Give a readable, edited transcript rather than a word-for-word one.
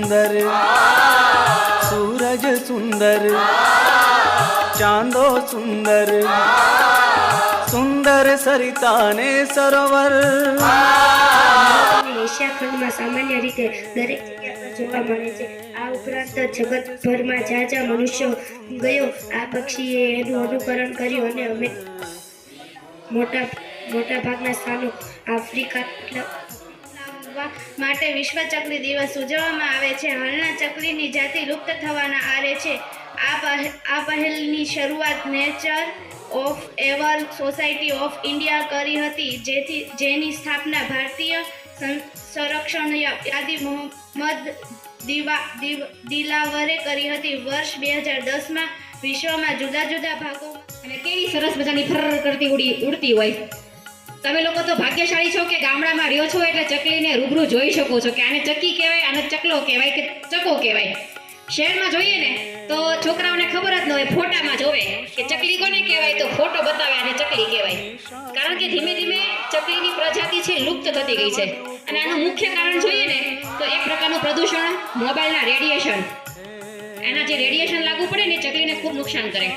સુંદર, સૂરજ સુંદર, ચાંદો સુંદર, સુંદર સરિતા ને સરોવર. એશિયા ખંડમાં સામાન્ય રીતે દરેક જગ્યા પર જોવા મળે છે. આ ઉપરાંત જગતભરમાં જ્યાં જ્યાં મનુષ્યો ગયો, આ પક્ષીએ એનું અનુકરણ કર્યું અને અમે મોટા ભાગના સ્થાનો આફ્રિકા માટે વિશ્વ ચકલી દિવસ ઉજવવામાં આવે છે. હાલના ચકલીની જાતિ લુપ્ત થવાના આરે છે. આ પહેલની શરૂઆત nature of avail society of India કરી હતી, જેની સ્થાપના ભારતીય સંરક્ષણ યાદી મોહમ્મદ દિલાવરે કરી હતી. વર્ષ 2010માં વિશ્વમાં જુદા જુદા ભાગોમાં અને કેવી સરસ મજાની ફર કરતી ઉડતી હોય. તમે લોકો તો ભાગ્યશાળી છો કે ગામડામાં રહ્યો છો એટલે ચકલીને રૂબરૂ જોઈ શકો છો કે આને ચકી કહેવાય, આને ચકલો કહેવાય કે ચકો કહેવાય. શહેરમાં જોઈએ ને તો છોકરાઓને ખબર જ ન હોય, ફોટામાં જોવે કે ચકલી કોને કહેવાય તો ફોટો બતાવે અને ચકલી કહેવાય. કારણ કે ધીમે ધીમે ચકલીની પ્રજાતિ છે લુપ્ત થતી ગઈ છે. અને આનું મુખ્ય કારણ જોઈએ ને તો એક પ્રકારનું પ્રદૂષણ, મોબાઈલના રેડિયેશન. એના જે રેડિયેશન લાગુ પડે ને ચકલીને ખૂબ નુકસાન કરે.